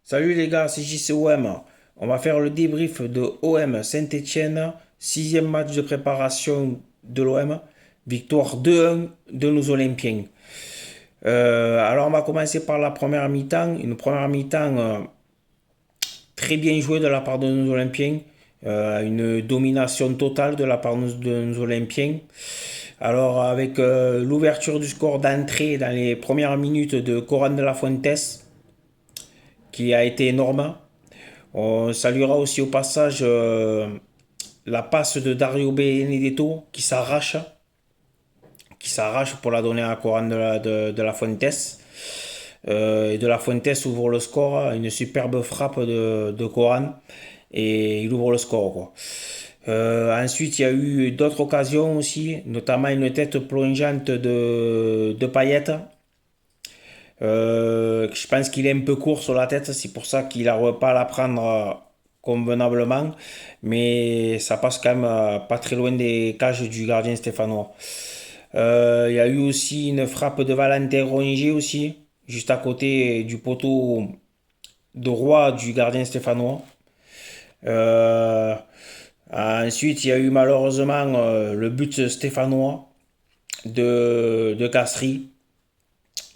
Salut les gars, c'est JCOM. On va faire le débrief de OM Saint-Étienne, sixième match de préparation de l'OM, victoire 2-1 de nos Olympiens. Alors on va commencer par la première mi-temps, une première mi-temps très bien jouée de la part de nos Olympiens, une domination totale de la part de nos Olympiens. Alors avec l'ouverture du score d'entrée dans les premières minutes de Coran de la Fuentes, qui a été énorme. On saluera aussi au passage la passe de Dario Benedetto qui s'arrache pour la donner à Coran de la Fuentes. Et de la Fuentes ouvre le score, une superbe frappe de Coran et il ouvre le score, quoi. Ensuite, il y a eu d'autres occasions aussi, notamment une tête plongeante de Payet. Je pense qu'il est un peu court sur la tête, c'est pour ça qu'il n'arrive pas à la prendre convenablement, mais ça passe quand même pas très loin des cages du gardien stéphanois. Il y a eu aussi une frappe de Valentin Rongier aussi, juste à côté du poteau droit du gardien stéphanois. Euh, Ensuite, il y a eu malheureusement le but stéphanois de Castries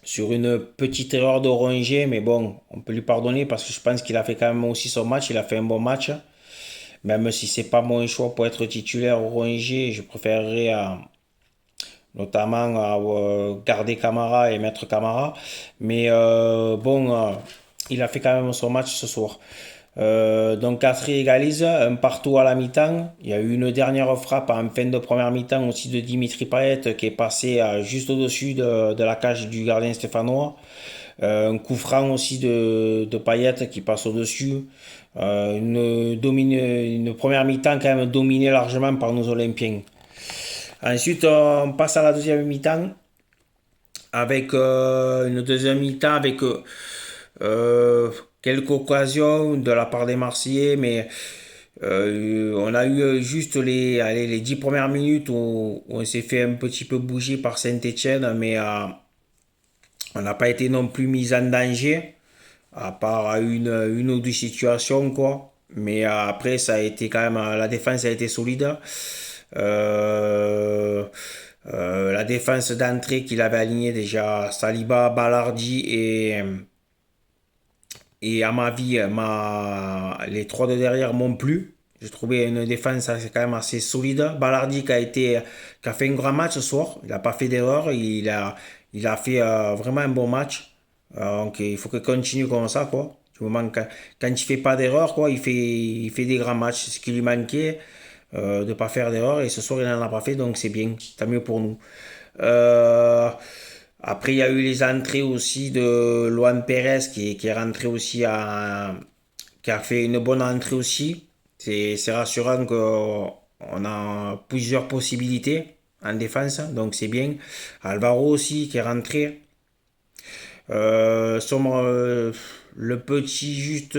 sur une petite erreur de Rongier, mais bon, on peut lui pardonner parce que je pense qu'il a fait quand même aussi son match, il a fait un bon match. Même si c'est pas mon choix pour être titulaire au Rongier, je préférerais notamment garder Camara et mettre Camara. Mais bon, il a fait quand même son match ce soir. Donc Catri égalise, un partout à la mi-temps. Il y a eu une dernière frappe en fin de première mi-temps aussi de Dimitri Payet qui est passé juste au-dessus de la cage du gardien stéphanois. Un coup franc aussi de Payet qui passe au-dessus. Une première mi-temps quand même dominée largement par nos Olympiens. Ensuite, on passe à la deuxième mi-temps avec une deuxième mi-temps avec quelques occasions de la part des Marseillais, mais on a eu juste les 10 premières minutes où on s'est fait un petit peu bouger par Saint-Etienne, mais on n'a pas été non plus mis en danger, à part à une ou deux situations, quoi. Mais après, ça a été quand même, la défense a été solide. Euh, la défense d'entrée qu'il avait alignée déjà, Saliba, Balardi et à ma vie, les trois de derrière m'ont plu. J'ai trouvé une défense quand même assez solide. Balardi qui a fait un grand match ce soir. Il n'a pas fait d'erreur. Il a fait vraiment un bon match. Donc il faut qu'il continue comme ça, quoi. Du moment quand il fait pas d'erreur, quoi, il fait des grands matchs. C'est ce qui lui manquait, de ne pas faire d'erreur. Et ce soir, il n'en a pas fait, donc c'est bien. Tant mieux pour nous. Euh, Après, il y a eu les entrées aussi de Luan Pérez qui est rentré aussi qui a fait une bonne entrée aussi. C'est rassurant qu'on a plusieurs possibilités en défense, donc c'est bien. Alvaro aussi qui est rentré. Sombre, le petit juste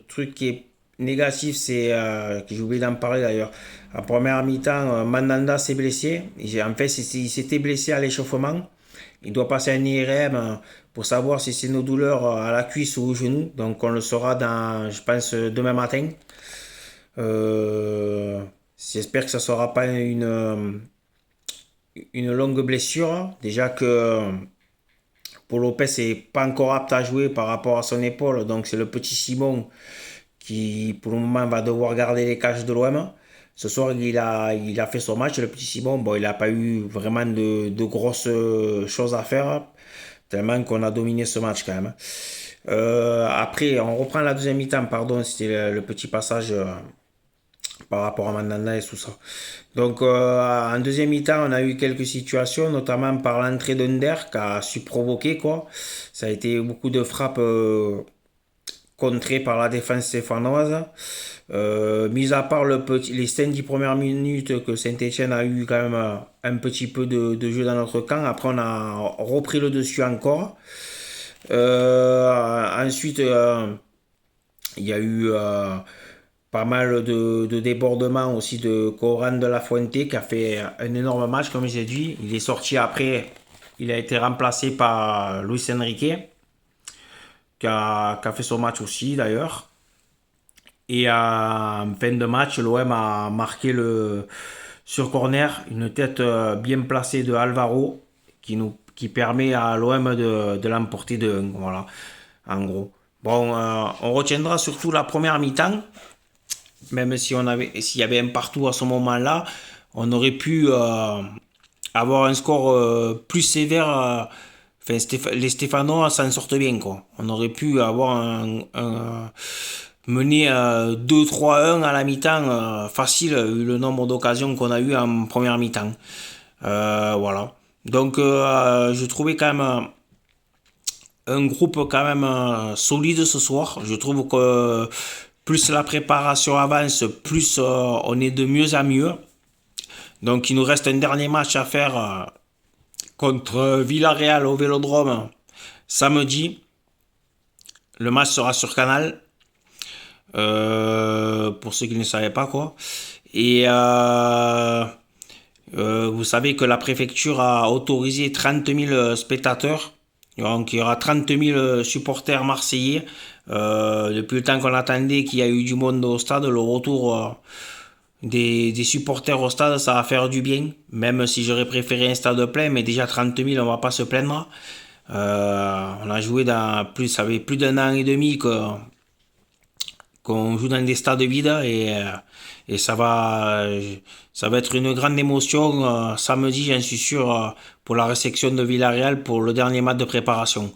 truc qui est négatif, c'est que j'ai oublié d'en parler d'ailleurs. En première mi-temps, Mandanda s'est blessé. En fait, il s'était blessé à l'échauffement. Il doit passer un IRM pour savoir si c'est nos douleurs à la cuisse ou au genou. Donc on le saura dans, je pense, demain matin. Euh, J'espère que ça ne sera pas une longue blessure. Déjà que Paul Lopez n'est pas encore apte à jouer par rapport à son épaule. Donc c'est le petit Simon qui pour le moment va devoir garder les cages de l'OM. Ce soir, il a fait son match, le petit Simon. Bon, il n'a pas eu vraiment de grosses choses à faire, tellement qu'on a dominé ce match quand même. Après, on reprend la deuxième mi-temps, pardon, c'était le petit passage par rapport à Mandanda et tout ça. Donc, en deuxième mi-temps, on a eu quelques situations, notamment par l'entrée d'Under qui a su provoquer, quoi. Ça a été beaucoup de frappes contrées par la défense stéphanoise. Mis à part les 5-10 premières minutes que Saint-Etienne a eu quand même un petit peu de jeu dans notre camp. Après, on a repris le dessus encore. Ensuite, il y a eu pas mal de débordements aussi de Coran de la Fuente qui a fait un énorme match, comme j'ai dit. Il est sorti après, il a été remplacé par Luis Enrique. qui a fait son match aussi d'ailleurs. Et en fin de match, l'OM a marqué sur corner une tête bien placée de Alvaro qui permet à l'OM de l'emporter de 1. Voilà, en gros. Bon, on retiendra surtout la première mi-temps, même si s'il y avait un partout à ce moment-là, on aurait pu avoir un score plus sévère. Enfin, les Stéphanois s'en sortent bien, quoi. On aurait pu avoir mener 2-3-1 à la mi-temps facile, vu le nombre d'occasions qu'on a eu en première mi-temps. Voilà. Donc, je trouvais quand même un groupe quand même solide ce soir. Je trouve que plus la préparation avance, plus on est de mieux en mieux. Donc, il nous reste un dernier match à faire contre Villarreal au Vélodrome samedi. Le match sera sur Canal. Pour ceux qui ne savaient pas, quoi. Et vous savez que la préfecture a autorisé 30 000 spectateurs. Donc il y aura 30 000 supporters marseillais. Depuis le temps qu'on attendait qu'il y a eu du monde au stade, le retour des supporters au stade, ça va faire du bien. Même si j'aurais préféré un stade plein, mais déjà 30 000, on va pas se plaindre. On a joué ça fait plus d'un an et demi qu'on joue dans des stades vides et ça va être une grande émotion samedi, j'en suis sûr, pour la réception de Villarreal pour le dernier match de préparation.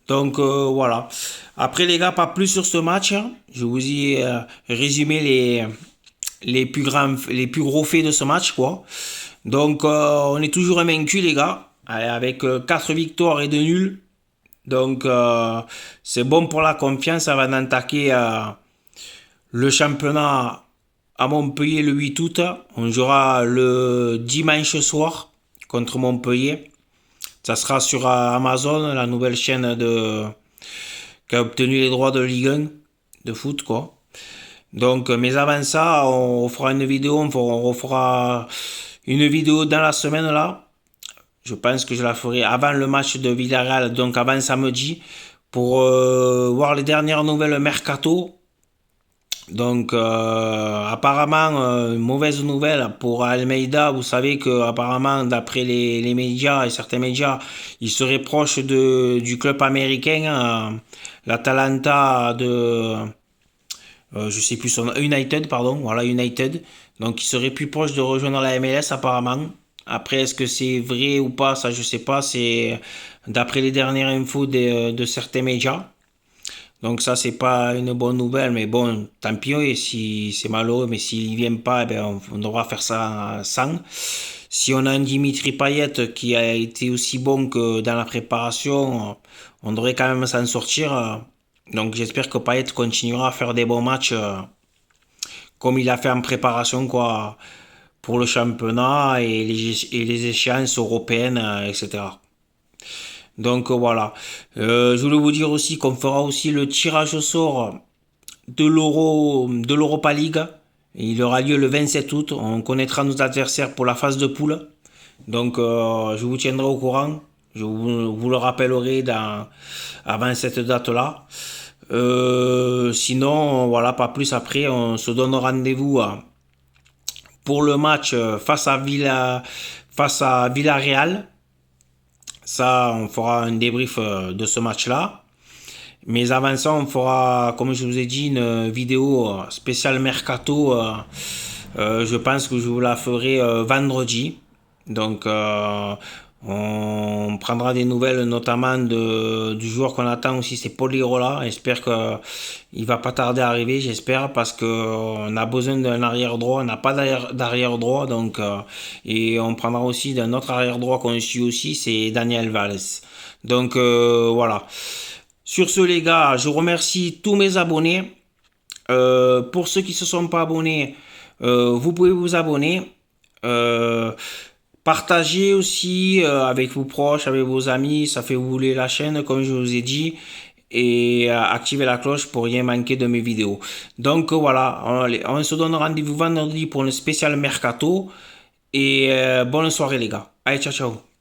Donc voilà. Après les gars, pas plus sur ce match. Je vous ai résumé les plus gros faits de ce match, quoi. Donc on est toujours invaincu les gars, avec 4 victoires et 2 nuls. Donc c'est bon pour la confiance avant d'attaquer le championnat à Montpellier le 8 août. On jouera le dimanche soir contre Montpellier. Ça sera sur Amazon, la nouvelle chaîne qui a obtenu les droits de Ligue 1 de foot, quoi. Donc, mais avant ça, on fera une vidéo, on refera une vidéo dans la semaine là. Je pense que je la ferai avant le match de Villarreal, donc avant samedi, pour voir les dernières nouvelles mercato. Donc, apparemment, mauvaise nouvelle pour Almeida. Vous savez que apparemment, d'après les médias et certains médias, il serait proche du club américain, l'Atalanta je sais plus son United, pardon, voilà United. Donc, il serait plus proche de rejoindre la MLS apparemment. Après, est-ce que c'est vrai ou pas, ça je sais pas. C'est d'après les dernières infos de certains médias. Donc ça, c'est pas une bonne nouvelle, mais bon, tant pis, et si c'est malheureux, mais s'il vient pas, eh ben, on devra faire ça sans. Si on a un Dimitri Payet qui a été aussi bon que dans la préparation, on devrait quand même s'en sortir. Donc j'espère que Payet continuera à faire des bons matchs comme il a fait en préparation, quoi, pour le championnat et les échéances européennes, etc. Donc voilà. Je voulais vous dire aussi qu'on fera aussi le tirage au sort de l'Europa League. Il aura lieu le 27 août. On connaîtra nos adversaires pour la phase de poule. Donc je vous tiendrai au courant. Je vous le rappellerai avant cette date-là. Sinon, voilà, pas plus après. On se donne rendez-vous pour le match face à Villarreal. Ça, on fera un débrief de ce match-là. Mais avant ça, on fera, comme je vous ai dit, une vidéo spéciale Mercato. Je pense que je vous la ferai vendredi. Donc, on prendra des nouvelles, notamment du joueur qu'on attend aussi, c'est Polirola. J'espère qu'il va pas tarder à arriver, j'espère, parce que on a besoin d'un arrière droit, on n'a pas d'arrière droit, donc et on prendra aussi d'un autre arrière droit qu'on suit aussi, c'est Daniel Valls. Donc voilà. Sur ce les gars, je remercie tous mes abonnés. Pour ceux qui se sont pas abonnés, vous pouvez vous abonner. Partagez aussi avec vos proches, avec vos amis, ça fait rouler la chaîne comme je vous ai dit. Et activez la cloche pour rien manquer de mes vidéos. Donc voilà, on se donne rendez-vous vendredi pour une spéciale Mercato. Et bonne soirée les gars. Allez, ciao ciao.